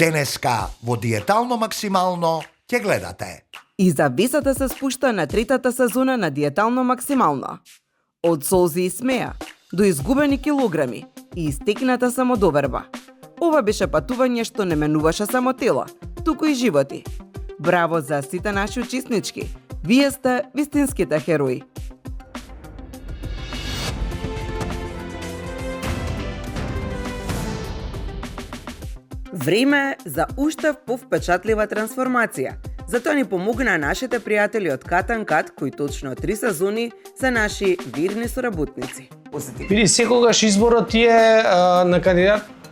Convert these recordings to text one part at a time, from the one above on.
Денеска во Диетално максимално ќе гледате. И завесата се спушта на третата сезона на Диетално максимално. Од солзи и смеа, до изгубени килограми и истекната самодоверба. Ова беше патување што не менуваше само тело, туку и животи. Браво за сите наши учеснички. Вие сте вистинските херои. Време за уште повпечатлива трансформација. Затоа ни помогнаа нашите пријатели од Катан Кат, кои точно 3 сезони се наши вирни соработници. Види, секогаш изборот ти е на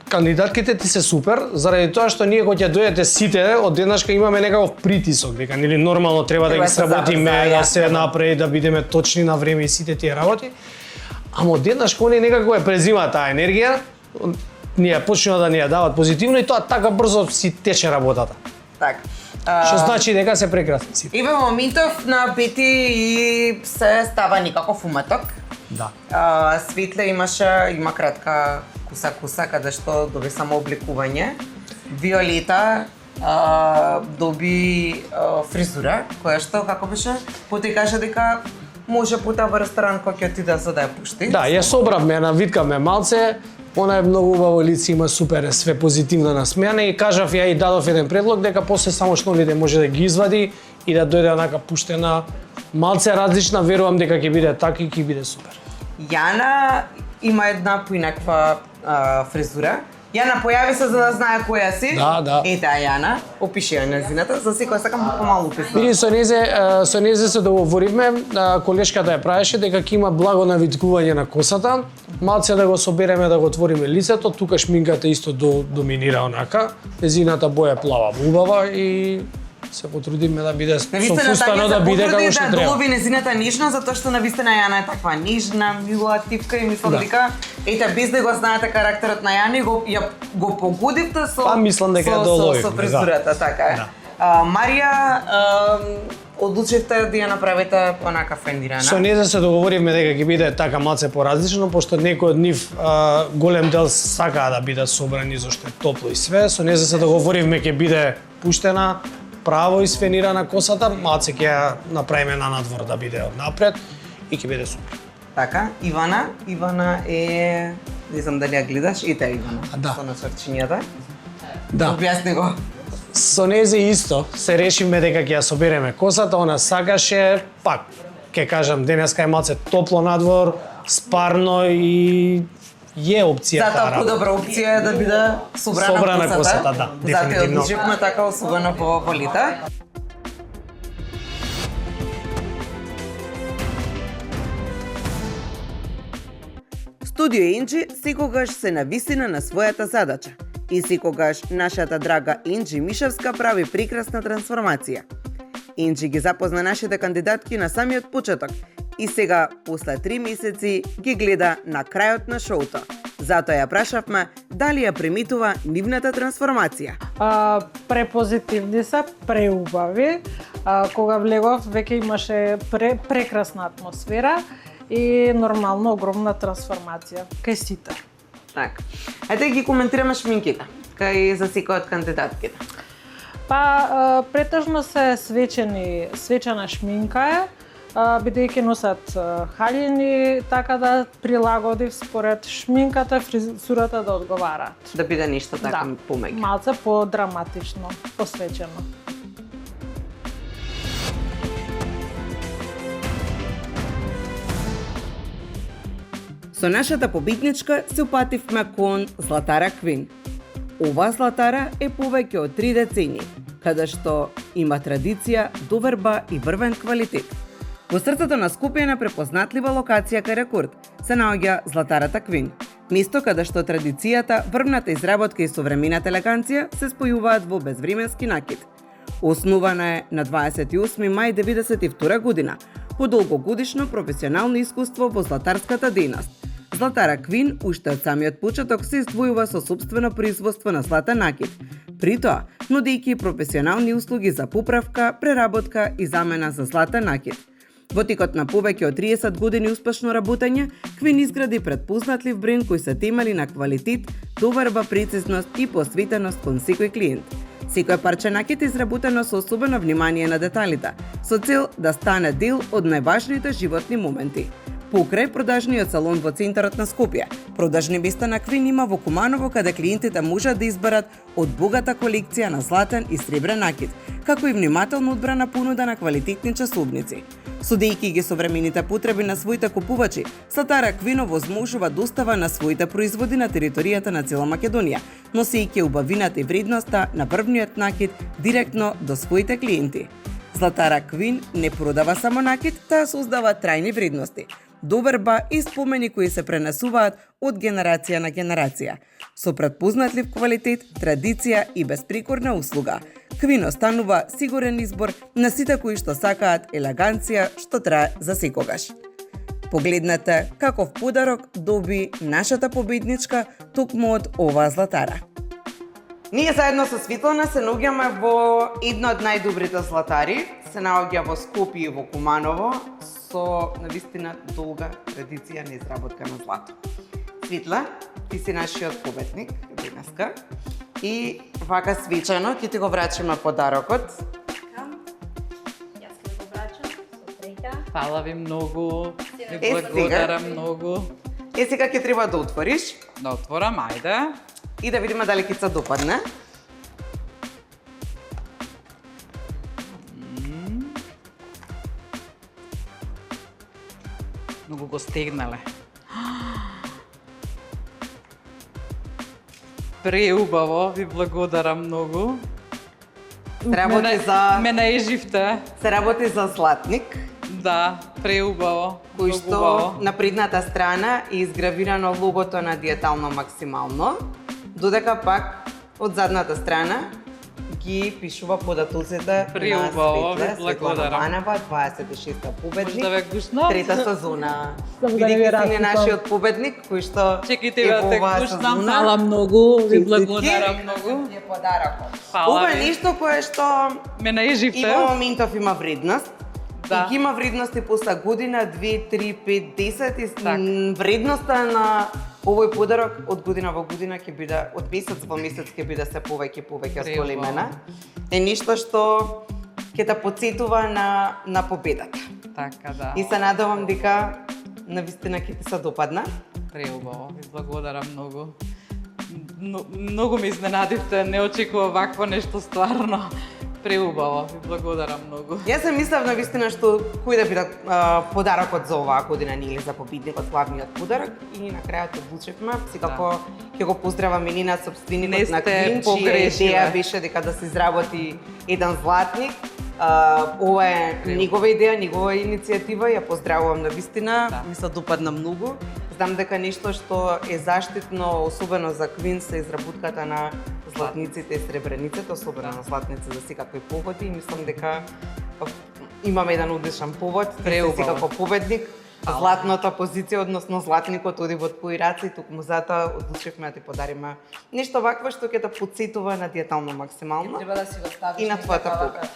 кандидатките ти се супер, заради тоа што ние кога ќе дојдете сите, одеднашка имаме некаков притисок, дека нели нормално треба да ги сработиме, да се направи, да бидеме точни на време и сите тие работи. Ама одеднашка они некако е презимаат таа енергија, ние почнува да ни ја дават позитивно и тоа така брзо си тече работата. Така. Што значи дека се прекрасни сите. Иве моментов на Пети и се става никаков уматок. Да. Светле има кратка куса каде што доби само обликување. Виолета доби фризура, која што како беше, поти каже дека може пута во ресторан кој ќе отиде за да ја пушти. Да, ја собравме, навиткавме малце. Она е многу убаво лице, има супер, све позитивно насмеана и кажав ја и дадов еден предлог дека после само шнолите може да ги извади и да дојде онака пуштена малце различна, верувам дека ќе биде така и ќе биде супер. Јана има една поинаква фризура. Јана, појави се за да знае која си. Да. Ете, Јана, опиши ја неziната, за секој сакам помалку опис. Види, со незе се договоривме, колешката ја правеше дека ќе има благо навиткување на косата, малце да го собереме, да го отвориме лицето, тука шминката исто доминира онака, неziната боја плава убава и се потрудиме да биде со фустано да биде како што треба. Да долови неziната нежно, затоа што навистина Јана е таква нежна, мила типка и мислам дека ете без да го знаете карактерот на Јани го погодивте со мислам дека ја доловивме, со фризурата, така е. Марија, одлучивте да ја направите онака фендирана. Со незе се договоривме дека ќе биде така малце поразлично, пошто некој од нив голем дел сакаа да бидат собрани зашто е топло и све. Со незе се договоривме ќе биде пуштена правоисфенирана косата, малце ќе ја направиме на надвор да биде од напред и ќе биде супер. Така, Ивана е, не знам дали ја гледаш, ете Ивана. Да. Со насврчињата. Да. Објасни го. Со незе исто се решивме дека ќе ја собереме косата, она сакаше, пак ќе кажам денеска е малце топло надвор, спарно и е опција таа. Затоа подобра опција е да биде собрана косата, да, дефинитивно. Затоа одлучивме така особено во лета. Студио Енџи секогаш се нависина на својата задача и секогаш нашата драга Енџи Мишевска прави прекрасна трансформација. Енџи ги запозна нашите кандидатки на самиот почеток и сега, после 3 месеци, ги гледа на крајот на шоуто. Затоа ја прашавме дали ја приметува нивната трансформација. Препозитивни се, преубави. Кога влегов, веќе имаше прекрасна атмосфера и нормално огромна трансформација кај сите. Така. Ајде ги коментираме шминките кај за секој од кандидатките. Претежно се свечена шминка е, бидејќи носат халини, така да прилагодив според шминката, фризурата да одговараат. Да биде нешто така помеѓу. Малце по-драматично, посвечено. Со нашата победничка се упативме кон Златара Квин. Ова Златара е повеќе од 3 децении, каде што има традиција, доверба и врвен квалитет. Во срцето на Скопје на препознатлива локација кај Рекорд се наоѓа Златарата Квин, место каде што традицијата, врвната изработка и современата елеганција се спојуваат во безвременски накид. Основана е на 28 мај 1992 година, по долгогодишно професионално искуство во златарската дејност. Златара Квин уште од самиот почеток се издвојува со сопствено производство на златен накид, при тоа нудејќи професионални услуги за поправка, преработка и замена за златен накид. Во текот на повеќе од 30 години успешно работење, Квин изгради предпознатлив бренд кој се темели на квалитет, доверба, прецизност и посветеност кон секој клиент. Секој парче накит изработено со особено внимание на деталите, со цел да стане дел од најважните животни моменти. Покрај продажниот салон во центарот на Скопје, продажни места на Квин има во Куманово, каде клиентите можат да изберат од богата колекција на златен и сребрен накит, како и внимателно одбрана понуда на квалитетни часовници. Судејќи ги современите потреби на своите купувачи, Златара Квин овозможува достава на своите производи на територијата на цела Македонија, носејќи убавината и вредноста на првниот накит директно до своите клиенти. Златара Квин не продава само накит, таа создава трајни вредности, доверба и спомени кои се пренесуваат од генерација на генерација. Со предпознатлив квалитет, традиција и безпрекорна услуга, Квин останува сигурен избор на сите кои што сакаат елеганција што трае за секогаш. Погледнете каков подарок доби нашата победничка токму од оваа златара. Ние заедно со Светлана се наоѓаме во едно од најдобрите златари, се наоѓа во Скопје и во Куманово, со навистина долга традиција на изработка на злато. Светла, ти си нашиот победник денеска и вака свечено ќе ти го врачиме подарокот. Јас ќе го врачам со среќа. Фала ви многу, ви Е, благодарам многу. Сега ќе треба да отвориш Да отворам, ајде. и да видиме дали ќе се допадне. Многу го стегнале. Преубаво, ви благодарам многу. Ме наеживте. Се работи за златник, Да, преубаво. кој многу што убаво. на предната страна е изгравирано логото на Диетално максимално, додека пак од задната страна ги пишува податоците Преубаво, на ви Светла благодарам. Манева, 26-та победник, Да ве гушнам. трета сезона. Само да не ви Бидејќи си распитам. нашиот победник, кој што Чекайте е да во те оваа гушнам. сезона. Фала многу, ви Честитки. благодарам многу. Е подарокот. Фала Ова е ви. нешто кое што Ме наеживте. има моментов има вредност. Да. И ги има вредности после година, 2, 3, 5, 10 и Так. вредноста на овој подарок од година во година ќе биде, од месец во месец ќе биде се повеќе Преубаво. зголемена. Е нешто што ќе те потсетува на победата. Така да. И се надевам дека навистина ќе ти се допадна. Преубаво, ви благодарам многу. Многу ме изненадивте, не очекував вакво нешто стварно. Преубаво, ви благодарам многу. Јас се мислев навистина што кој да биде подарокот за оваа година или за победникот, главниот подарок и на крајот одлучивме. Секако ќе го поздравам и нина Не собственикот сте на Квин, чија погрешиле. идеја беше дека да се изработи еден златник. Ова е негова идеја, негова иницијатива, ја поздравувам навистина, Да. ми се допадна многу. Знам дека нешто што е заштитно, особено за Квин, се изработката на златниците и сребрениците, особено на златници за секакви поводи и мислам дека имаме еден одличен повод, ти си Преубаво. секако победник. Златната позиција, односно златникот оди во твои раце и токму затоа одлучивме да ти подариме нешто вакво што ќе те потсетува на Диетално максимално. Треба да си го ставиш И на твојата каталога. победа.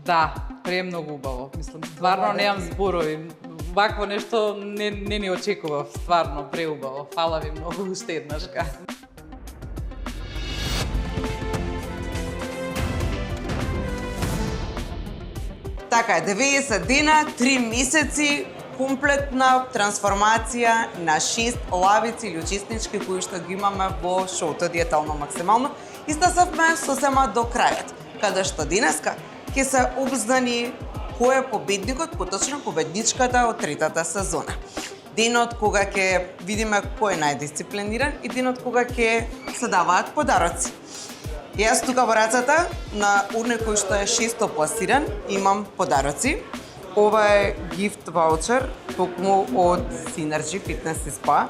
Да, премногу убаво. Мислам, стварно немам зборови. Вакво нешто не ни очекував, стварно преубаво. Фала ви многу уште еднашка. Така е, 90 дена, 3 месеци, комплетна трансформација на 6 лавици или учеснички кои што ги имаме во шоуто Диетално максимално. И стасавме сосема до крајот, каде што денеска ќе се обзнани кој е победникот, поточно победничката од третата сезона. Денот кога ќе видиме кој е најдисциплиниран и денот кога ќе се даваат подароци. Јас тука во рацата на урне кој што е 600 пласиран имам подароци. Ова е гифт ваучер токму од Synergy Fitness и Spa.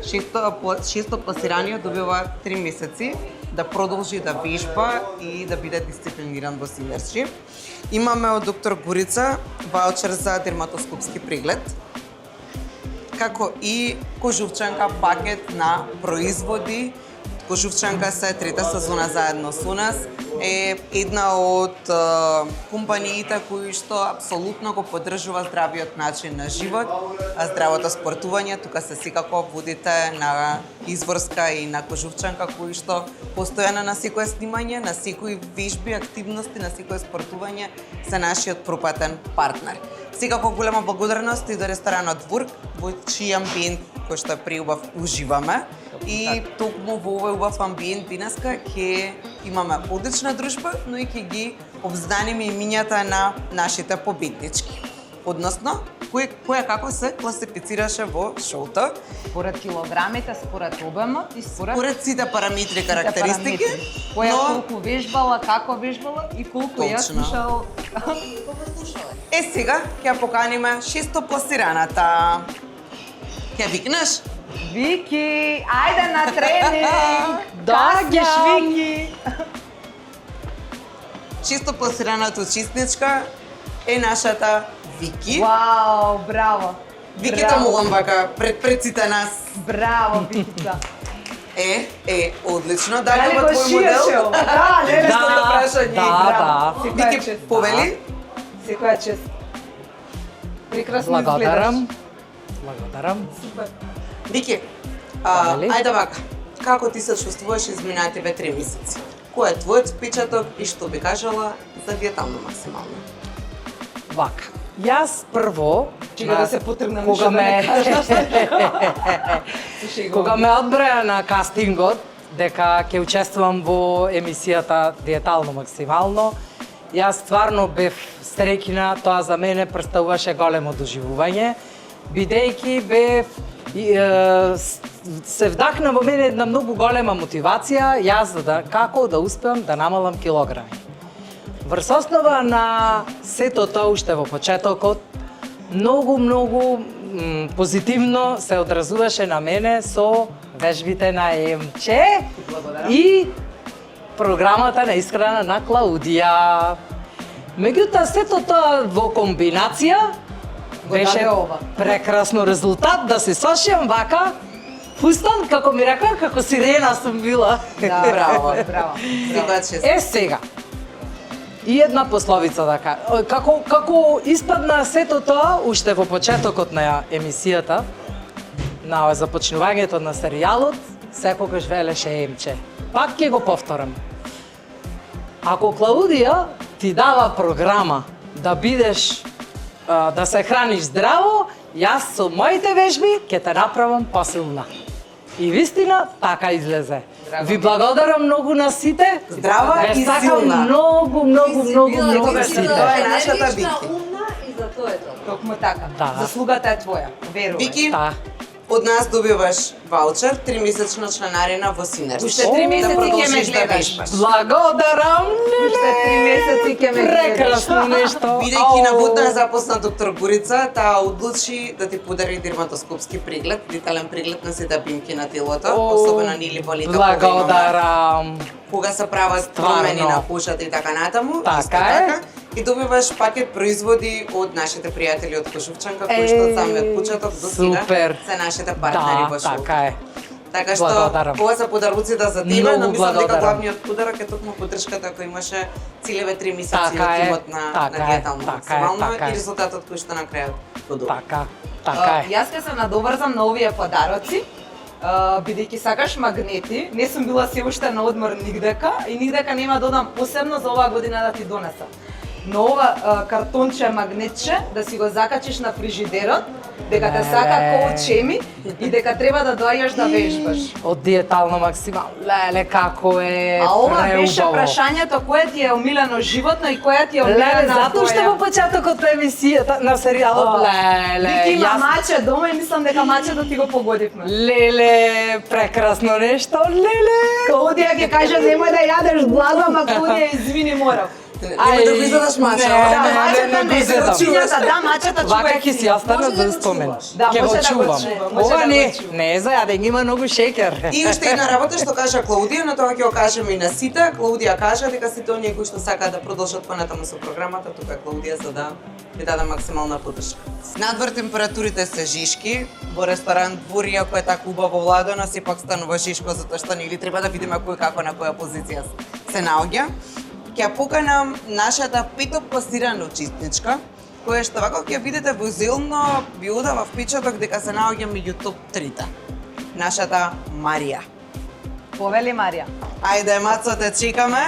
600 пласираниот добива 3 месеци да продолжи да вежба и да биде дисциплиниран во Synergy. Имаме од доктор Горица ваучер за дерматоскопски преглед, како и кожувчанка пакет на производи. Кожувчанка се трета сезона заедно со нас. е една од компаниите кои што апсолутно го поддржува здравиот начин на живот, здравото спортување. Тука се секако водите на изворска и на Кожувчанка кои што постојано на секое снимање, на секои вежби, активности, на секое спортување се нашиот пропатен партнер. Секако голема благодарност и до ресторанот Двурк, во чиј амбиент кој што е преубав уживаме. И токму во овој убав амбиент денеска ќе имаме одлична дружба, но и ќе ги обзнаниме имињата на нашите победнички. Односно, која како се класифицираше во шоуто. Според килограмите, според обемот и според сите параметри, карактеристики. Која колку вежбала, како вежбала и колку ја слушал. Сега ќе поканиме шесто пласираната. Ќе викнеш? Вики, ајде на тренинг! Доаѓаш, Вики! Шесто пласираната учесничка е нашата Вики. Вау, браво! Виките молам вака пред сите нас. Браво, Викица! Одлично. Дали во твој модел? Да, не Нешто да прашање. Да. Вики, повели? Секоја чест. Прекрасно Благодарам. изгледаш. Благодарам. Супер. Вики, ајде вака. Како ти се чувствуваш изминативе 3 месеци? Кој е твојот впечаток и што би кажала за диетално максимално? Вака. Јас прво, Чека да се потргнам кога нешто да не ме кажеш. кога ме одбраја на кастингот дека ќе учествувам во емисијата Диетално максимално, јас стварно бев среќна, тоа за мене претставуваше големо доживување, бидејќи бев се вдахна во мене една многу голема мотивација јас како да успеам да намалам килограми. Врз основа на сето тоа уште во почетокот, многу позитивно се одразуваше на мене со вежбите на ЕМЧ и програмата на исхрана на Клаудија. Меѓутоа, сето тоа во комбинација беше прекрасно резултат да се сошиам вака, фустан, како ми река, како сирена сум била. Да, браво, браво. Сега, и една пословица да кажа. Како испадна сето тоа, уште во почетокот на емисијата, на започнувањето на серијалот, секогаш велеше ЕМЧ. Пак ќе го повторам. Ако Клаудија ти дава програма да бидеш, да се храниш здраво, јас со моите вежби ќе те направам посилна. И вистина така излезе. Ви благодарам многу на сите. Здрава и сакам силна. многу на сите. Тоа е нашата Вики. Умна и за тоа е тоа. Токму така. Да. Заслугата е твоја. Верувам. Вики, Да. од нас добиваш ваучер, 3-месечна членарина во Синерс. Уште 3 месеци ќе ме да гледаш. Благодарам, Уште 3 месеци ќе ме гледаш. прекрасно нешто. Бидејќи наводна е запосна доктор Горица, таа одлучи да ти подари дерматоскопски преглед, детален преглед на сите бимки на телото, особено нили болите Благодарам. кога се прават Стварно. промени на кожата и така натаму. Така исто е. И добиваш пакет производи од нашите пријатели од Кожувчанка, кои што од самиот почеток до сега супер. се нашите партнери во Да, шоу. така е. Така што Благодарам. ова се подаруците за тебе, Многу но мислам дека благодарам. главниот подарок е токму поддршката која имаше целеве 3 месеци Така од е, тимот на така е, диетално така е, максимално така е. и резултатот кој што на крајот го добив. Така е. Јас ќе се надоврзам на овие подароци, бидејќи сакаш магнети. Не сум била се уште на одмор нигдека и нигдека нема да одам посебно за оваа година да ти донесам. Но ова картонче магнетче да си го закачиш на фрижидерот, дека те сака коучеми и дека треба да доаѓаш да вежбаш. Од диетално максимално. Леле, како е А ова беше преубаво. прашањето кое ти е омилено животно и која ти е омилена Леле, затоа што во твоја. почетокот на емисијата, на серијалот, леле, Вики има јас маче дома и мислам дека мачето ти го погодивме. Леле, прекрасно нешто, леле. Клаудија ќе каже немој да јадеш благо, ама Клаудија извини морав. Нема да го изедаш мача. не, мачета не го изедам. Да, мачета чува. Вака ќе си остана за спомен. Да, Ќе го може да го чувам. чува, може Ова да го не, чува. не е за јадење, има многу шеќер. И уште една работа што кажа Клаудија, но тоа ќе го кажеме и на сите. Клаудија кажа дека сите оние кои што сакаат да продолжат понатаму со програмата, тука е Клаудија за да ви даде максимална поддршка. Надвор температурите се жишки, во ресторан Двор, иако е така убаво владено, сепак станува жишко затоа што нели треба да видиме кој како на која позиција се наоѓа. ќе поканам нашата петопласирана учесничка, која што вака ќе видите возилно ви удава впечаток дека се наоѓа меѓу топ 3-та. Нашата Марија. Повели Марија. Ајде, Мацо, те чекаме.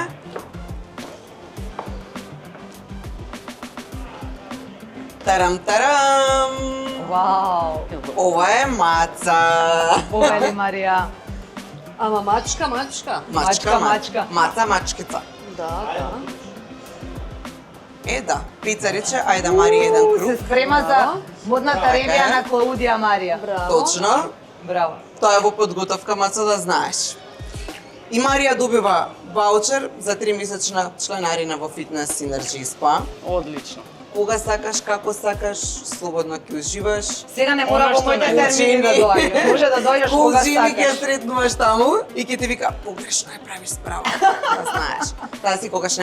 Тарам-тарам! Вау. Ова е Маца. Повели Марија. Ама мачка. Мачка. Маца, мачкица. Да. Да, Пица рече, ајде Марија еден Се круг. спрема за модната Така е. ревија на Клаудија Марија. Точно. Браво. Тоа е во подготовка, Мацо, да знаеш. И Марија добива ваучер за 3-месечна членарина во Fitness Synergy Spa. Одлично. Кога сакаш, како сакаш, слободно ќе уживаш. Сега не мора Она во што моите не термини да доаѓаш. Може да дојдеш кога Кузини ќе сакаш. сретнуваш таму и ќе ти вика погрешно е правиш справа. Да знаеш. Таа си когаш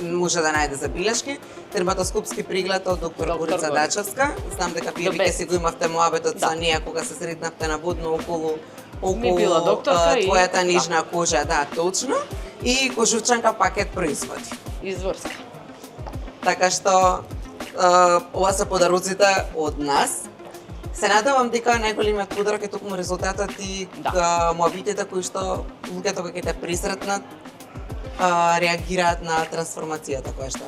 може да најде забелешки. Дерматоскопски преглед од доктор Горица Горица. Дачевска. Знам дека вие The веќе best. си го имавте муабетот со Да. неа кога се сретнавте на будно околу Ми била докторка и- твојата нижна кожа, да, точно. И кожувчанка пакет производи. Изврска. Така што ова се подароците од нас. Се надевам дека најголемиот подарок е токму резултатот и Да. муабитите кои што луѓето кога ќе те пресретнат реагираат на трансформацијата која што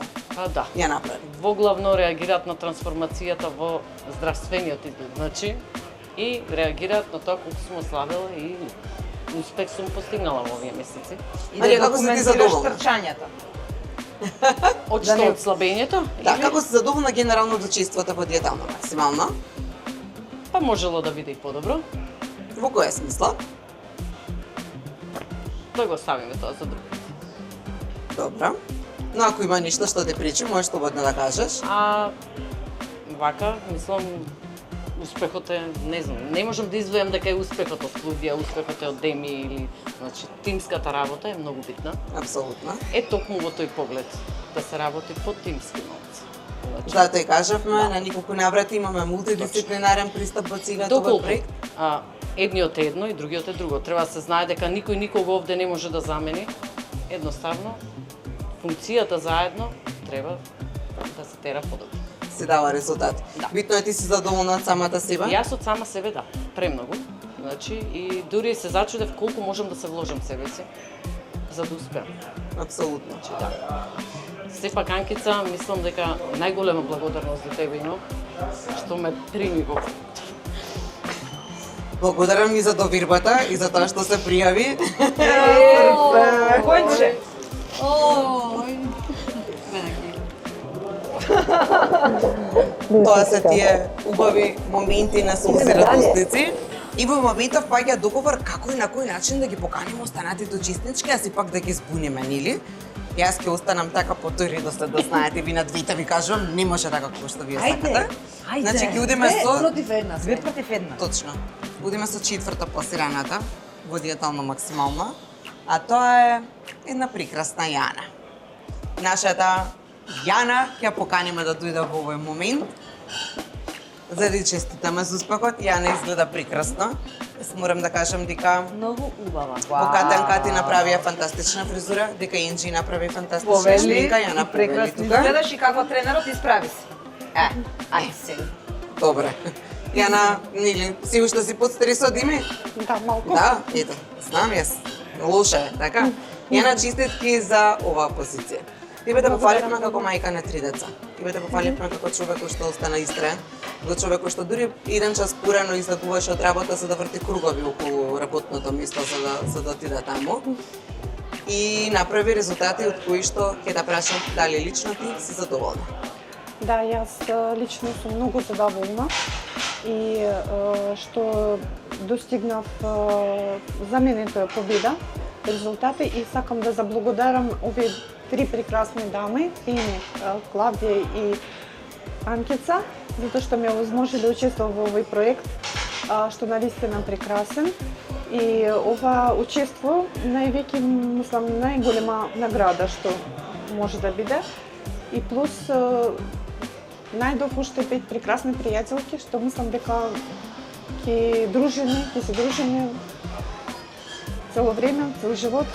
Да. ја направи. Воглавно реагираат на трансформацијата во здравствениот изглед, значи, и реагираат на тоа колку сум слабела и успех сум постигнала во овие месеци. И Марија, да како си ти документираш задоволна? трчањата. Од Да што, не- од слабењето? Да, Или- како си задоволна генерално од учеството во диетално максимално? Па можело да биде и подобро. Во која смисла? Да го ставиме тоа за друг. Добро. Но ако има нешто што те пречи, можеш слободно да кажеш. Вака, мислам, успехот е, не знам, не можам да извојам дека е успехот од Клаудија, успехот е од Деми или, значи, тимската работа е многу битна. Апсолутно. Е токму во тој поглед, да се работи по тимски новци. Значи, Да, тој кажавме, на неколку наврати имаме мултидисциплинарен пристап во целиот овој доколку проект. едниот е едно и другиот е друго. Треба да се знае дека никој никого овде не може да замени. Едноставно, функцијата заедно треба да се тера подобро. Се дава резултат. Да. Битно е ти си задоволна од самата себе? Јас од сама себе да, премногу. Значи, и дури се зачудев колку можам да се вложам себе си за да успеам. Апсолутно. Да. Сепак, Анкица, мислам дека најголема благодарност до тебе имам, што ме прими во Благодарам и за довербата и за тоа што се пријави. Конче. Тоа се тие убави моменти на сулзи радостници. И во моментов паѓа договор како и на кој начин да ги поканиме останатите учеснички, а си пак да ги збуниме, нели? Јас ќе останам така по тој редослед да знаете, ви на двете ви кажувам, не може така како што вие сакате. Значи ќе одиме со Против една. Две против една. точно. Одиме со четврта пласираната во диетално максимално, а тоа е една прекрасна Јана. Нашата Јана ќе ја поканиме да дојде во овој момент. За да честитаме за успехот, Јана изгледа прекрасно. Јас морам да кажам дека Многу убава. Покатен Кати направија фантастична фризура, дека Инджи направи фантастична Повели, шминка, ја направи прекрасно тука. изгледаш и како тренерот исправи се. Ајде сега. Добре. Јана, нели, си уште си под стресот, Дими? Да, малку. Да, ето, знам јас. Лоша е, така? Јана, честитки за оваа позиција. Тебе те пофаливме како мајка на 3 деца. Тебе те пофаливме како човек кој што остана истраен, како човек кој што дури еден час порано излегуваше од работа за да врти кругови околу работното место за да отиде таму. И направи резултати од кои што ќе да прашам дали лично ти си задоволна. Да, јас лично сум многу задоволна и што достигнав за мене тоа е победа, резултати и сакам да заблагодарам овие 3 прекрасни дами, Тини, Клавдија и Анкица, затоа што ме овозможи да учествувам во овој проект, што навистина прекрасен. И ова учество највеќе, мислам, најголема награда што може да биде. И плюс најдов уште 5 прекрасни пријателки, што мислам дека ќе се дружиме цело време, цел живот.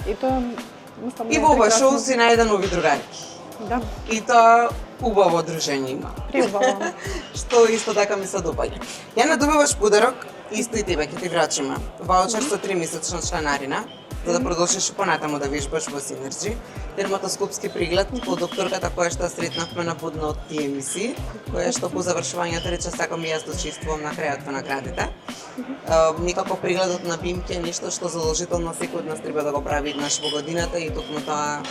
И тоа мислам, И да е во ова прекрасно. шоу си најде нови другарки. Да, И тоа убаво дружење има. приубаво. Што исто така ми се допаѓа. Јана, добиваш подарок, исто и тебе ќе ти врачиме. Ваучер со 3-месечна членарина, за да продолжиш и понатаму да вежбаш во Синерџи. Дерматоскопски преглед од докторката која што сретнавме на будно од тие емисии, која што по завршувањето рече сакам и јас да учествувам на крајот во наградите. Никако прегледот на бимки е нешто што задолжително секој од нас треба да го прави еднаш во годината и токму тоа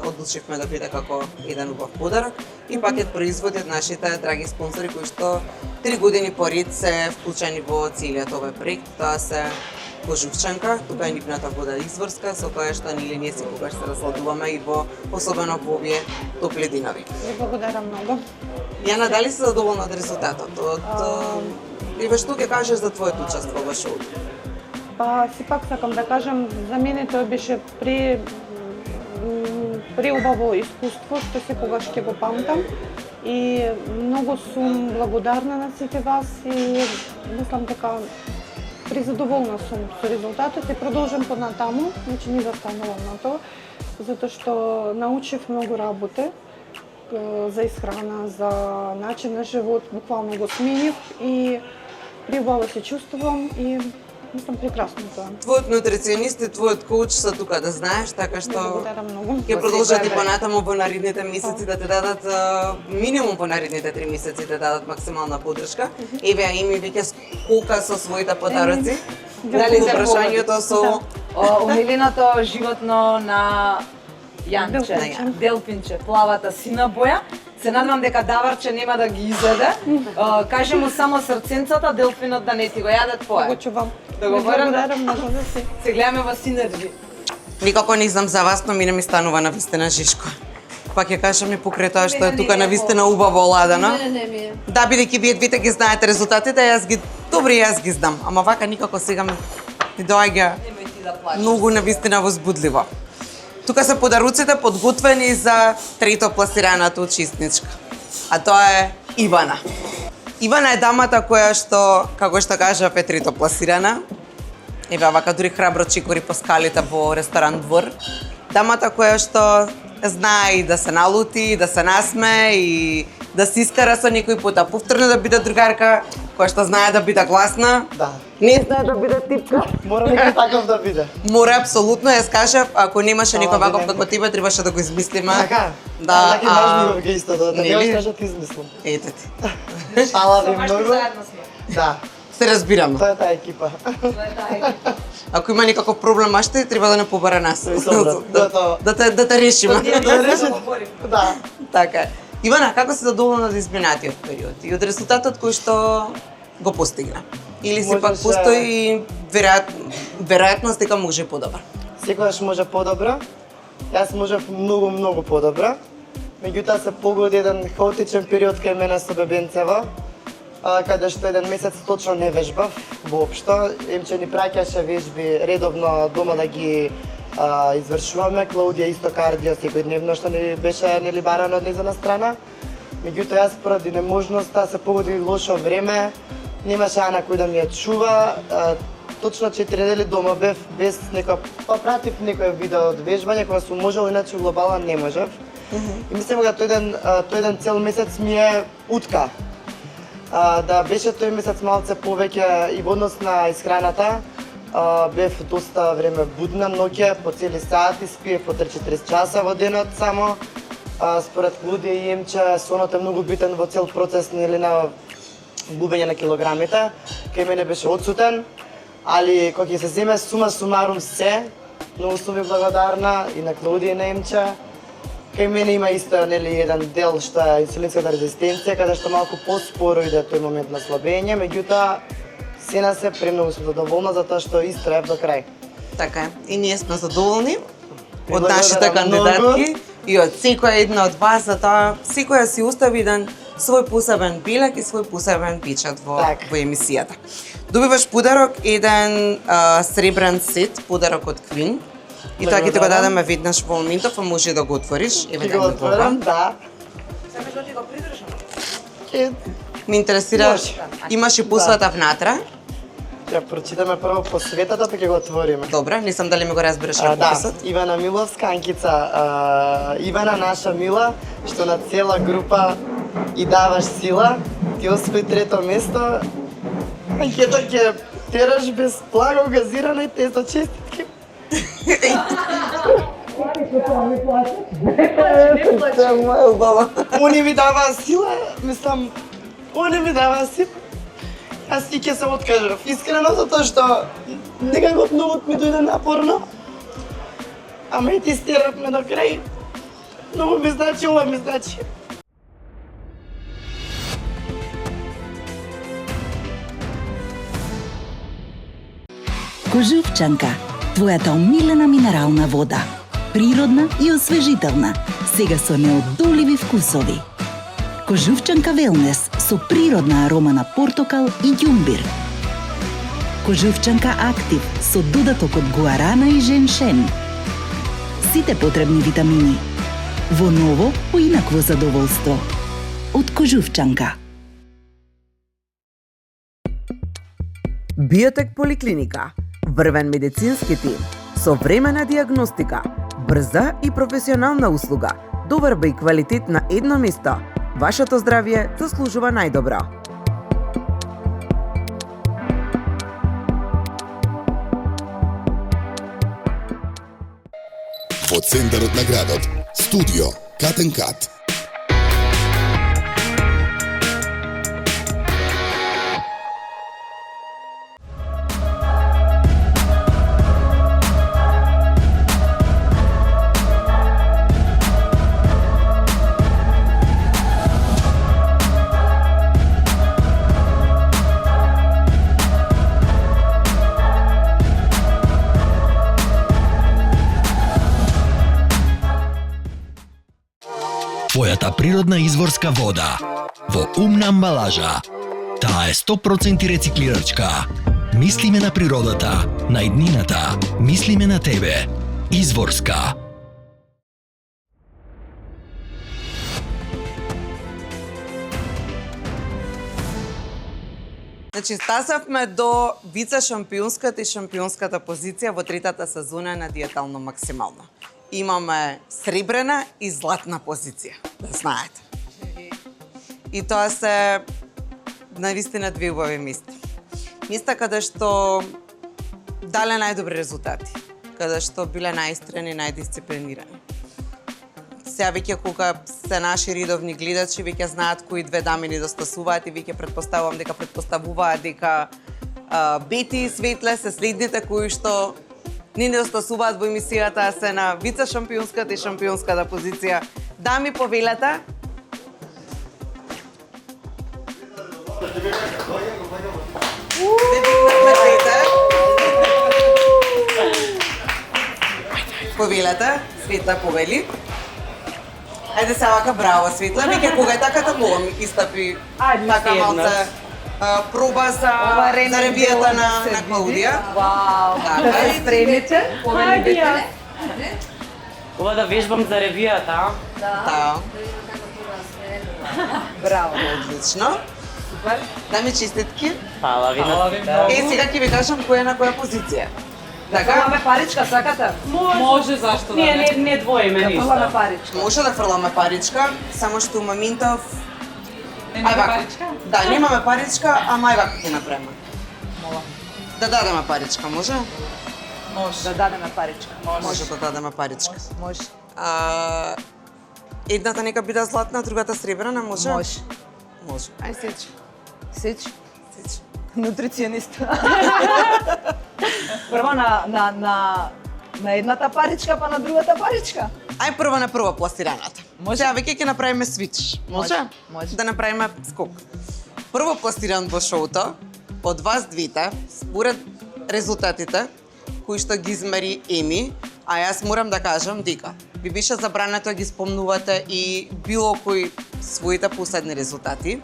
одлучивме да биде како еден убав подарок. И пакет производи од нашите драги спонсори кои што 3 години поред се вклучени во целиот овој проект. Тоа се Кожувчанка, тука е нивната вода изворска, со која што ние секогаш се расладуваме и особено во овие топли динови. Ви благодарам многу. Јана, дали си задоволна од резултатот? И веш што ќе кажеш за твоето учество во шоуто? Па, сепак сакам да кажам, за мене тоа беше преубаво искуство, што секогаш ќе го памтам. И многу сум благодарна на сите вас и мислам дека презадоволна сум со резултатот и продолжам понатаму, значи не застанувам на тоа, затоа што научив многу работи за исхрана, за начин на живот, буквално го сменив и преубаво се чувствувам и мислам прекрасно тоа. Твојот нутриционист и твојот коуч се тука да знаеш, така што Благодарам многу. ќе продолжат и понатаму во наредните месеци да те дадат минимум во наредните 3 месеци да дадат максимална поддршка. Еве ја Еми веќе скока со своите подароци. Дали се прашањето со Омиленото животно на Јанче, Делфинче. Делфинче, плавата сина боја. Се надевам дека Даварче нема да ги изеде. Каже му само срценцата, делфинот да не ти го јаде Го твое. чувам. Договорено? Благодарам многу за се. Се гледаме во Синерџи. никако не знам за вас, но мене ми станува на вистина жишко. Па ќе кажам и покрај тоа што е тука на вистина убаво ладено. Не ми е. Да, бидејќи вие двете ги знаете резултатите, јас ги знам, ама вака никако сега ми доаѓа Немој ти да плачеш. многу на вистина возбудливо. Тука се подаруците подготвени за трето пласираната учесничка. А тоа е Ивана. Ивана е дамата која што, како што кажав, е трето пласирана. Еве вака дури храбро чикори по скалите во ресторант Двор. Дамата која што знае и да се налути, да се насме и да се искара со некој пат, а повторно да биде другарка, која што знае да биде гласна. Да. Не знае да биде типка. Мора некој таков да биде. Мора апсолутно, јас кажав, ако немаше некој Ала, ваков биде. како тебе, требаше да го измислиме. Така? Да, Така важно го исто, да не нели? го кажат измислам. Ете ти. Ала ви Баш многу. заедно сме. Да, Се разбираме. тоа е таа екипа. Тоа е таа екипа. Ако има некаков проблем, аште треба да не побара нас. Добро, готово. Да те решиме. Да. Така е. Ивана, како си задоволна од изминатиот период и од резултатот кој што го постигна? Или сепак Можеше- постои веројатност дека може и подобро? Секогаш може подобро. Јас можев многу подобро. Меѓутоа се погоди еден хаотичен период кај мене со бебенцево, каде што еден месец точно не вежбав воопшто. Емче ни праќаше вежби редовно дома да ги извршуваме. Клаудија исто кардио секојдневно што ни беше нели барано од незина страна. Меѓутоа јас поради неможноста се погоди лошо време, немаше Ана кој да ми ја чува. Точно 4 недели дома бев без некој, па пратив некој видео од вежбање кога сум можел, иначе глобално не можев. И мислам дека тој еден цел месец ми е утка. Да беше тој месец малце повеќе и во однос на исхраната, бев доста време будна ноќе, по цели сати, спиев по 3-4 часа во денот само. Според Клудија и Емче, сонот е многу битен во цел процес нели на губење на килограмите. Кај мене беше одсутен, али кога ќе се земе сума сумарум се, многу сум ви благодарна и на Клудија и на Емче. Кај мене има исто нели еден дел што е инсулинската резистенција, каде што малку поспоро иде тој момент на слабење, меѓутоа сена се премногу сум задоволна затоа што истраев до крај. Така е. И ние сме задоволни од благодарам нашите кандидатки многу. и од секоја една од вас, затоа секоја си остави еден свој посебен белек и свој посебен печат во емисијата. Добиваш подарок, еден сребрен сет, подарок од Queen. И тоа ќе ти го дадеме веднаш во моментов, а може да го отвориш. Еве Ќе го отворам, да. Сакаш да ти го придржам? Ќе Ме интересира, Може. имаш и посвата внатре. ќе прочитаме прво посветата, па ќе го отвориме. Добре, не знам дали ми го разбереш Да, ракописот. Ивана Миловска, Анкица, Ивана наша мила, што на цела група и даваш сила, ти освои 3-то место. Анкета ќе тераш без благо газирана и тесто честитки. Они ми даваа сила, мислам, они ми даваа сила. Јас и ќе се откажав. Искрено, затоа што некако многу ми дојде напорно. Ама и ти стеравме до крај. Многу ми значи, ова ми значи. Кожувчанка, твојата омилена минерална вода. Природна и освежителна, сега со неодоливи вкусови. Кожувчанка Велнес со природна арома на портокал и ѓумбир. Кожувчанка Актив со додаток од гуарана и женшен. Сите потребни витамини. Во ново, поинакво задоволство. Од Кожувчанка. Биотек поликлиника. Врвен медицински тим. Современа диагностика. Брза и професионална услуга. Доверба и квалитет на едно место. Вашето здравје заслужува најдобро. Во центарот на градот, студио Cut and Cut. Твојата природна изворска вода во умна амбалажа. Таа е 100% рециклирачка. Мислиме на природата, на иднината, мислиме на тебе. Изворска. Значи, стасавме до вице-шампионската и шампионската позиција во третата сезона на Диетално максимално. Имаме сребрена и златна позиција, да знаете. И тоа се навистина две убави места. Места каде што дале најдобри резултати, каде што биле најистрени, најдисциплинирани. Сега веќе кога се наши редовни гледачи, веќе знаат кои две дами недостасуваат и веќе предпоставуваат дека Бети и Светле се следните кои што не недостасуваат во емисијата, се на вице-шампионската и шампионската позиција. Дами, повелете. Повелете, Светла повели. Ајде се вака, браво Светла, веќе кога е така тако ми истапи така малце проба за ревијата на Клаудија. Вау, така спремите? Ова да вежбам за ревијата, Да. Браво. Одлично. Супер. Да ми честитки. Фала ви на сите. Сега ќе ви кажам која на која позиција. Така? Фрламе паричка, сакате? Може, зашто да не двоиме ништо. Фрламе паричка. Може да фрламе паричка, само што у моментов Немаме паричка? Да, немаме паричка, ама ај вака ќе направиме. Мола. Да дадеме паричка, може? Може. Да дадеме паричка. Може да дадеме паричка. Може. Едната нека биде златна, другата сребрена, може? Може. Може. Ај сеч. Сеч? Сеч. Нутриционист. Прво на едната паричка, па на другата паричка. Ај прво на прва пласираната. Може. Сега веќе ќе направиме свич. Може? Може. Да направиме скок. Прво пласиран во шоуто, од вас двете, според резултатите кои што ги измери Еми, а јас морам да кажам дека ви беше забрането да ги спомнувате и било кој своите последни резултати.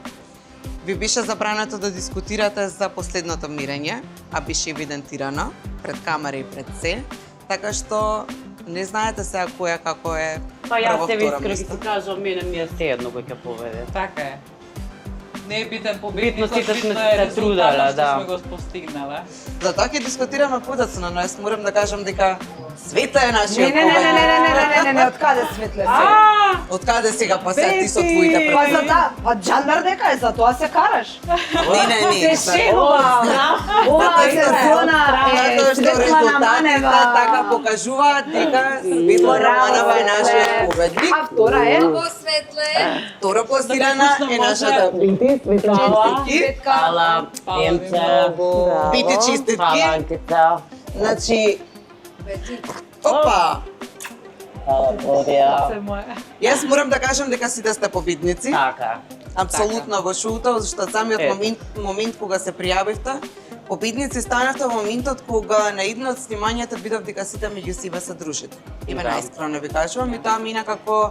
Ви беше забрането да дискутирате за последното мирење, а беше евидентирано пред камера и пред се, така што не знаете сега која како е Па јас прво, се ви второ искрено место. ќе кажам, мене ми е сеедно кој ќе поведе. Така е. не е битен победник, Битно сите сме битно е се трудале, резултатот што да. сме го постигнале. Затоа ќе дискутираме подоцна, но јас морам да кажам дека Света е нашиот Не, победник. од каде светле се? Од каде сега па се ти со твоите Па пред? за да, па джандар дека е, за тоа се караш. Не. Се шегувам. Ова сезона е Затоа што Светлана резултатите Манева. така покажуваат дека Светлана Манева е нашиот победник. А втора е? Втора пласирана е нашата честитки. Хвала, Емче. Бити честитки. Хвала, Анкица. Значи, опа! Хвала, Бодија. Јас морам да кажам дека сите сте победници. Така. Апсолутно во шоуто, зашто самиот момент кога се пријавивте, победници станавте во моментот кога на едно од снимањата видов дека сите меѓу себе се дружите. Име најискрено ви кажувам, и тоа мина како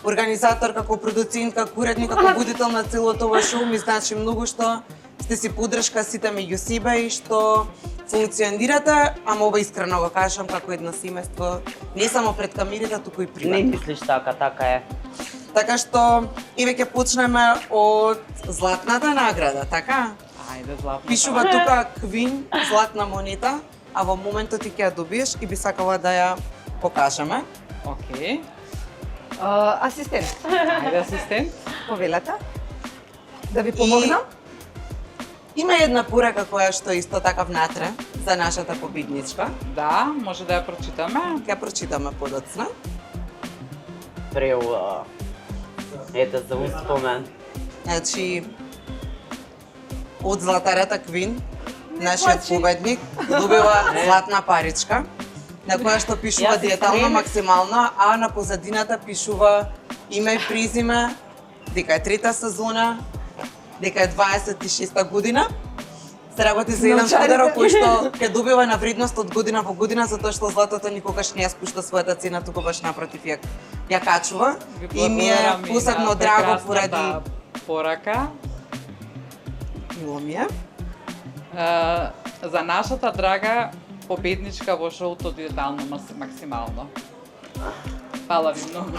организатор, како продуцент, како уредник, како водител на целото ова шоу, ми значи многу што сте си поддршка сите меѓу себе и што функционирате, ама ова искрено го кажам како едно семејство, не само пред камерите, туку и Не приватно. мислиш така е. Така што и веќе почнеме од златната награда, така? Ајде, златно. Пишува тука Queen, златна монета, а во моментот ти ќе ја добиеш и би сакала да ја покажеме. Океј. Асистент. Ајде, асистент. Повелете. Да ви помогнам? Има една порака која што е исто така внатре за нашата победничка. Да, може да ја прочитаме. Ќе ја прочитаме подоцна. Преубава. Ете за успомен. Значи, од златарата Queen, нашиот победник добива златна паричка, на која што пишува диетално максимално, а на позадината пишува име и презиме, дека е трета сезона, дека е 26-та година. Се работи за еден подарок кој што ќе добива на вредност од година во година, затоа што златото никогаш не ја спушта својата цена, туку баш напротив ја качува. И ми е посебно драго поради порака. Мило ми е. За нашата драга победничка во шоуто Диетално максимално. Фала ви многу.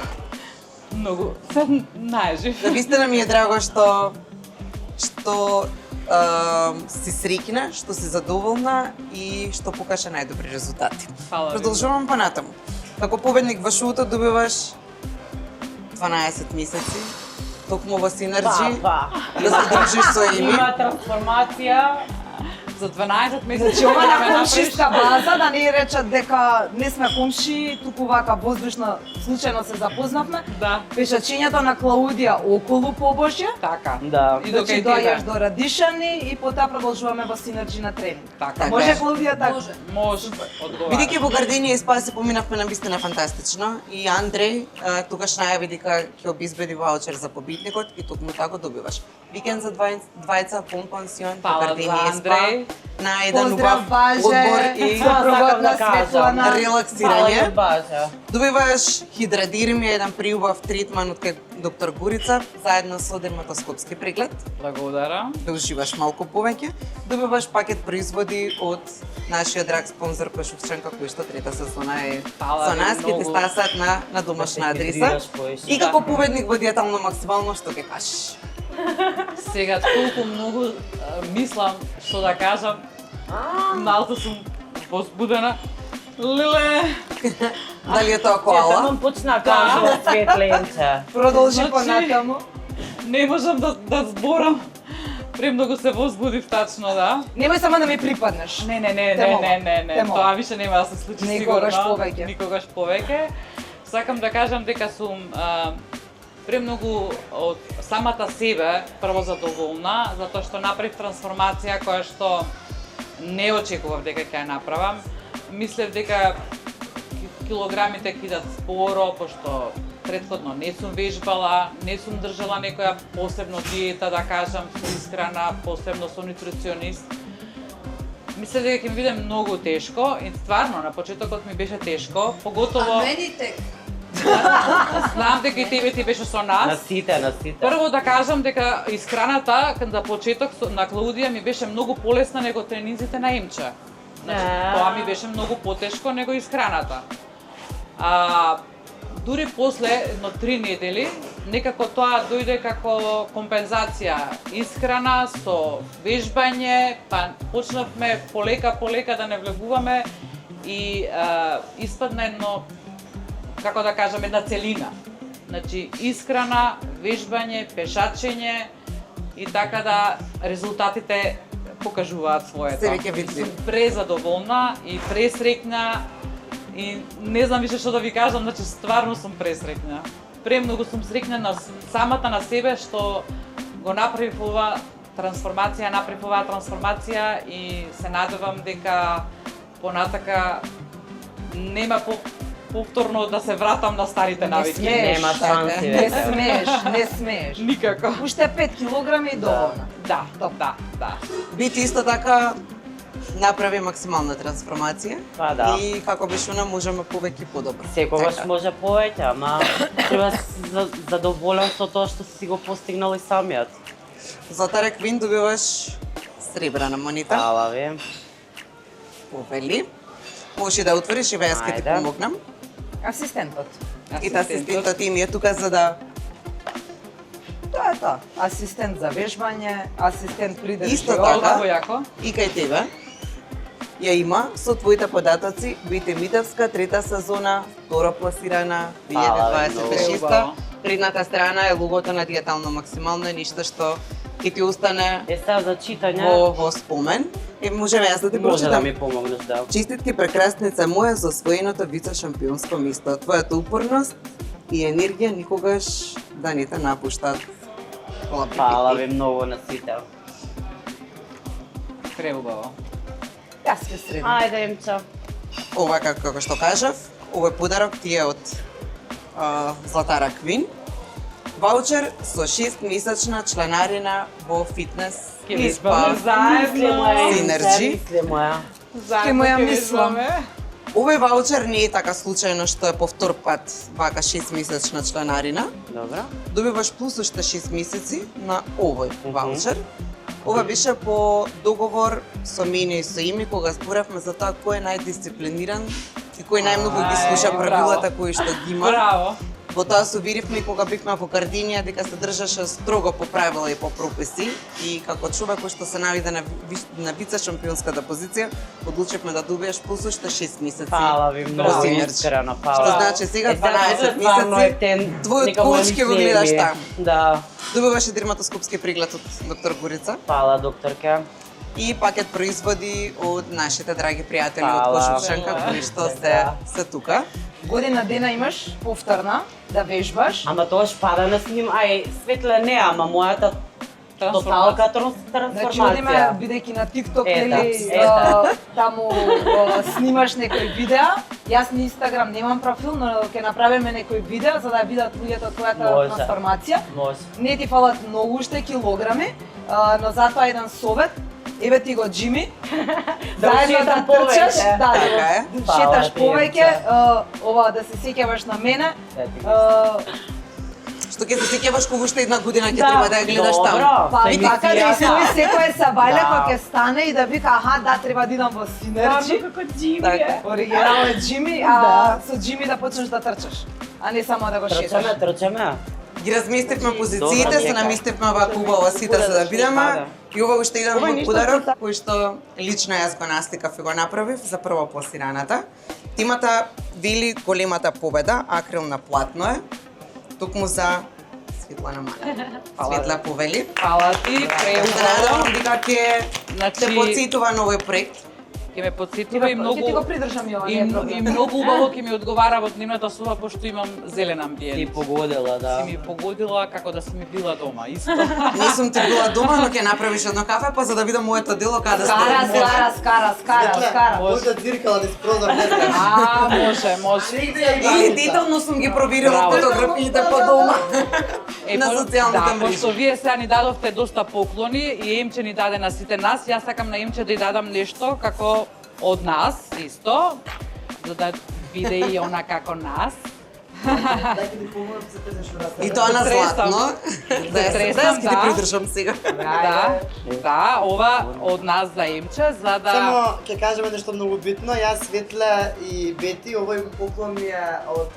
Многу. Се најжив. За вистина ми е драго што си среќна, што си задоволна и што покажа најдобри резултати. Фала ви. Продолжувам понатаму. Како победник во шоуто добиваш 12 месеци, токму во Синерджи, да се дружиш со Еми. Има трансформација. За 12 месеци. Значи, ова на комшиска база, да не речат дека не сме комши, туку вака воздушно случајно се запознавме. Да. Пешачењето на Клаудија околу Побожје. Така. Да. И до Значи, кај доаѓаш тебе. до Радишани и потоа продолжуваме во Синерджи на тренинг. Така. Може Клаудија така? Може. Одговара. Бидејќи во Гарденија и Спаси поминавме на вистина фантастично и Андреј тогаш најави дека ќе обезбеди ваучер за победникот и токму така го добиваш. Викенд за двајца пун пансион во Фала за Гарденија и Спа Андреј. на еден Поздрав, убав Баже, одмор и сопругот на Светлана. релаксирање. Бажа. Добиваш хидрадирим и еден приубав третман од кај доктор Гурица, заедно со дерматоскопски преглед. Благодарам. Да уживаш малку повеќе. Добиваш пакет производи од нашиот драг спонзор Кошувчанка, кој што трета сезона е Фала со ви нас, ќе те многу. стасат на домашна адреса. хидрираш поише. И како победник во диетално максимално, што ќе кажеш? Сега толку многу мислам што да кажам. Малку сум возбудена. Леле. Дали е тоа Ќе коала? таму почна кажува Светленче. Продолжи Значи, понатаму. Не можам да зборам. Премногу се возбудив тачно, да. Немој само да ми припаднеш. Не. Те молам. Тоа више нема да се случи Никогаш сигурно. повеќе. Никогаш повеќе. Сакам да кажам дека сум премногу од самата себе прво задоволна, затоа што направив трансформација која што не очекував дека ќе ја направам. Мислев дека килограмите ќе идат споро, пошто претходно не сум вежбала, не сум држала некоја посебно диета, да кажам, со исхрана, посебно со нутриционист. Мислев дека ќе ми биде многу тешко и стварно на почетокот ми беше тешко, поготово знам дека и тебе ти беше со На нас. сите. Прво да кажам дека исхраната на почеток на Клаудија ми беше многу полесна него тренинзите на Емче. Значи, тоа ми беше многу потешко него исхраната. Дури после едно 3 недели некако тоа дојде како компензација. Исхрана со вежбање, па почнавме полека да не влегуваме и испадна едно, како да кажам, една целина. Значи, исхрана, вежбање, пешачење и така да резултатите покажуваат своето. Се веќе видливи. Сум презадоволна и пресреќна и не знам више што да ви кажам, значи стварно сум пресреќна. Премногу сум среќна на самата на себе што го направив оваа трансформација и се надевам дека понатака нема повторно да се вратам на старите навики. Нема шанси. Не смееш. Никако. Уште 5 килограми и доволна. Да. Бити исто така направи максимална трансформација. Па да. И како беше она можеме повеќе и подобро. Секогаш може повеќе, ама треба да си задоволен со тоа што си го постигнал и самиот. Златара Квин добиваш сребрана монета. Фала ви. Повели. Може да отвориш и јас ќе ти помогнам. Асистентот. И асистентот им е тука за да... Тоа е тоа. Асистент за вежбање, асистент при Исто така, и кај тебе ја има со твоите податоци Бите Митевска, 3-та сезона, 2 пласирана, 2026. Предната страна е логото на Диетално максимално, ништо што ќе ти остане за читање во спомен. Можеме јас да ти прочитам. Може да ми помогнеш, да. Честитки прекрасница моја за освоеното вице-шампионско место. Твојата упорност и енергија никогаш да не те напуштат. Фала ви многу на сите. Преубаво. Јас ќе средам. Ајде, Емча. Ова, како што кажав, овој подарок ти е од Златара Квин. Ваучер со 6-месечна членарина во фитнес и спа Синерджи. Ке му ја мислам. Овој ваучер не е така случајно што е по втор пат вака 6-месечна членарина. Добра. Добиваш плюс уште 6 месеци на овој ваучер. Ова беше по договор со мене и со Ими, кога зборавме за тоа кој е најдисциплиниран и кој најмногу ги слуша правилата кои што ги има. Браво. Во тоа се уверивме кога бевме во Кардинија дека се држаше строго по правила и по прописи и како човек кој што се навиде на вице-шампионската позиција, одлучивме да добиеш плюс уште 6 месеци. Фала ви многу, искрено, фала. Што значи сега 12 месеци твојот коуч ќе го гледаш таму. Да. Добиваш и дерматоскопски преглед од доктор Горица. Фала, докторке. И пакет производи од нашите драги пријатели од Кожушенка, кои што се тука. Година дена имаш повторна да вежбаш. Ама тоа пада на сним, Светле не, ама мојата тоталка трансформација. Значи, одиме, бидејќи на TikTok, таму снимаш некои видеа. Јас на Инстаграм немам профил, но ќе направиме некои видеа за да видат луѓето твојата трансформација. Не ти фалат многу уште килограми, но затоа еден совет. Еве ти го Джими. Заедно да трчаш, да шеташ повеќе, ова да се сеќаваш на мене. Што ќе се сеќаваш кога уште една година ќе треба да ја гледаш таму. Па и така да стои секој сабајле кога ќе стане и да вика аха да треба да идам во Синерджи. Како Джими е. Оригинално е Джими, а со Джими да почнеш да трчаш, а не само да го шеташ. Трчаме. Ги разместивме позициите, се наместивме вака убаво сите за да бидеме. И ова уште еден мод подарок, кој што лично јас го настикав и го направив за прво пласираната. Тимата вели големата победа, акрилна платно е, токму за Светлана Мана. Светла повели. Фала ти, преубаво. Дека ќе те подсетува на овој проект. Ќе ме подсетува и многу Ќе ти го придржам јова, и многу убаво ќе ми одговара во дневната соба пошто имам зелен амбиент. Ти погодила, да. Си ми погодила како да си ми била дома, исто. Не сум ти била дома, но ќе направиш едно кафе па за да видам моето дело каде сте. Скара. Може да циркала да спродам Може. Или детално сум ги проверила фотографиите по дома. На социјалните мрежи. Пошто вие сега ни дадовте доста поклони и Емче ни даде на сите нас, јас сакам на Емче да ја дадам нешто како од нас исто, за да биде и она како нас. И тоа на златно. Да ќе ти придржам сега. Да, ова од нас за Емче, за да... Само ќе кажеме нешто многу битно. Јас, Светла и Бети, овој поклон ми е од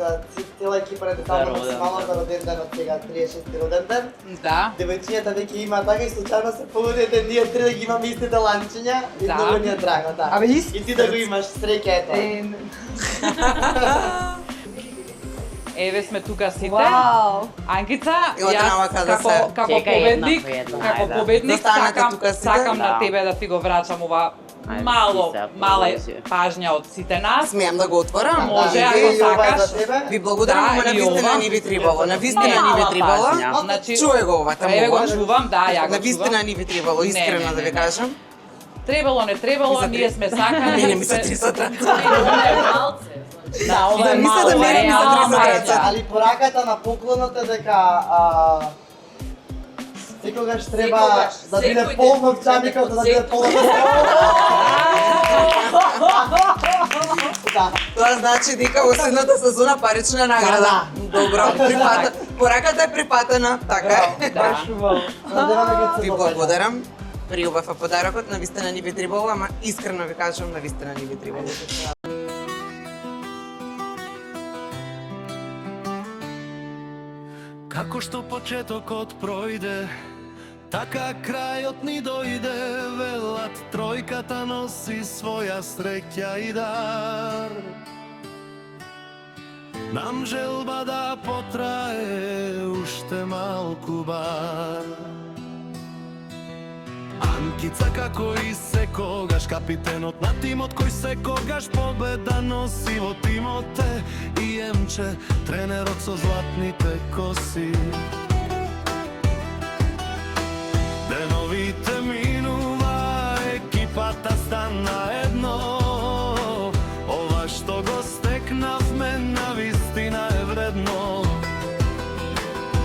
цела екипа на Детално максимално за роден ден од сега 36-ти роден ден. Да. Девојчињата веќе има така и случајно се погодите ние три да ги имаме истите ланчиња и многу ни е драго, да. Абе исти. И ти да го имаш, среќа е тоа. Еве сме тука сите. Вау! Анкица, јас како победник сакам на тебе да ти го врачам ова мала пажња од сите нас. Смеам да го отворам? Може, ако сакаш. Ви благодарам, ама навистина ни би требало. Навистина ни би требало. Чуј го ова таму. Еве го чувам, да, ја го чувам. Навистина ни би требало, искрено да ви кажам. Требало, не требало, ние сме сакали. Мене ми се тресат раци. Да, ова е мисле да мене ми се тресат раци. Али пораката на поклонот е дека секогаш треба да биде полно чамикот, да биде полно. Тоа значи дека во следната сезона парична награда. Добро, пораката е припатена, така е. Ви благодарам. Приубав е подарокот, навистина ни би требало, ама искрено ви кажам, навистина ни би требало. Како што почетокот пројде, така крајот ни дојде, велат тројката носи своја среќа и дар. Нам желба да потрае уште малку бар. Анкица како и секогаш, капитенот на тимот кој секогаш победа носи во тимоте, и Емче, тренерот со златните коси. Деновите минува, екипата стана едно, ова што го стекнавме навистина е вредно.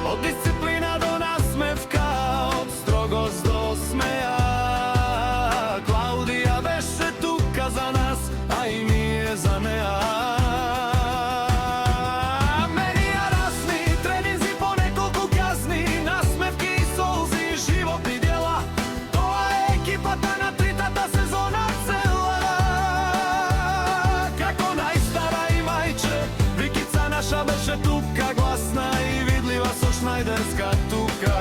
Од дисциплина до насмевка, од строгост до смеја, Клаудија беше тука за нас, а и ние за неа. Менија расни, тренинзи по неколку казни, насмевки и солзи, животни дела. Тоа е екипата на тритата сезона цела. Како најстара и мајче, Викица наша беше тука, гласна и видлива со шнајдерска тука.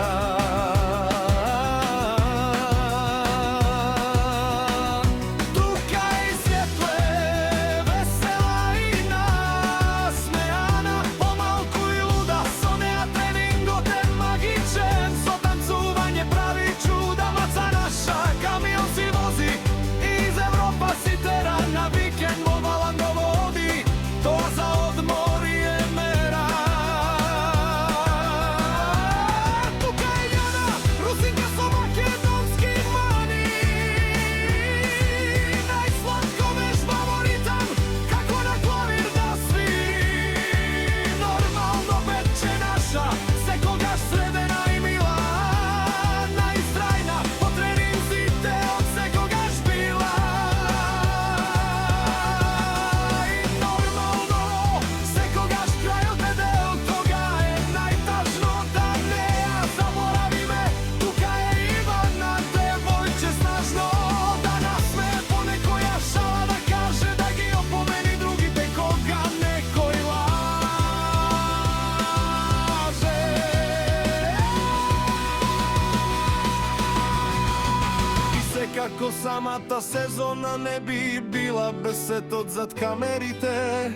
Како самата сезона не би била без сетот зад камерите.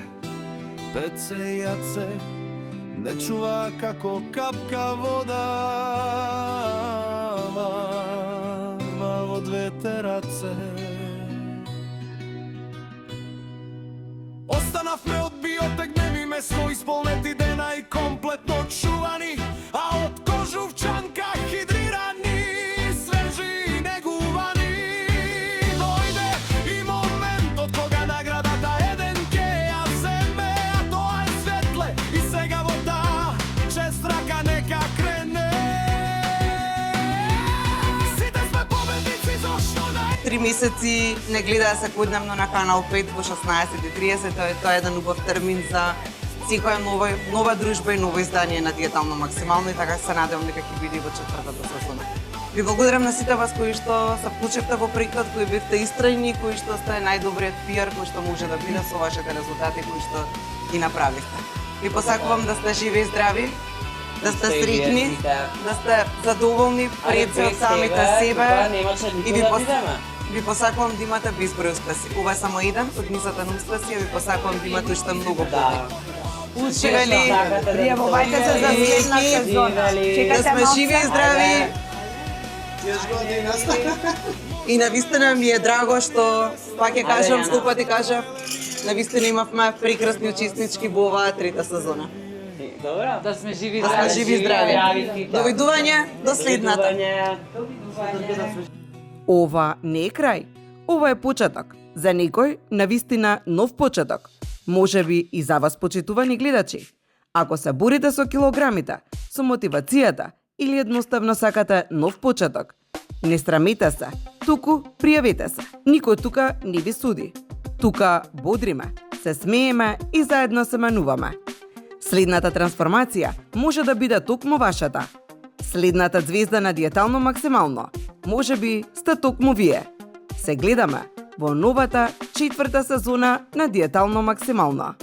Пеце и Јаце не чува како капка вода во двете раце. Останавме од биотек, неми место исполнети дена и комплетно чувани, а од Кожувчанка хидрирани, свежи и негувани. Три месеци не гледаа секојдневно на Канал 5 во 16:30, тоа е еден убав термин за секоја нова дружба и ново издание на Диетално максимално и така се надевам дека ќе биде и во четвртата сезона. Ви благодарам на сите вас кои што се вклучивте во проектот, кои бевте истрајни, кои што сте најдобриот пиар кој што може да биде со вашите резултати кои што ги направивте. Ви посакувам да сте живи и здрави, да сте среќни, да сте задоволни пред се од самите себе и ви посакувам да имате безброј успеси. Ова е само еден од низата на успеси, и ви посакувам да имате уште многу повеќе. Живели, Пријавувајте се за следна сезона. да сме живи и здрави. И навистина ми е драго што, пак ќе кажам, 100 пати кажав, навистина имавме прекрасни учеснички во оваа трета сезона. Добро. Да сме живи и Да сме живи и здрави. Довидување, до следната. Ова не е крај. Ова е почеток. За некој, навистина, нов почеток. Можеби и за вас, почитувани гледачи. Ако се борите со килограмите, со мотивацијата или едноставно сакате нов почеток, не срамете се, туку пријавете се. Никој тука не ви суди. Тука бодриме, се смееме и заедно се менуваме. Следната трансформација може да биде токму вашата. Следната звезда на Диетално максимално можеби сте токму вие. Се гледаме во новата четврта сезона на Диетално максимално.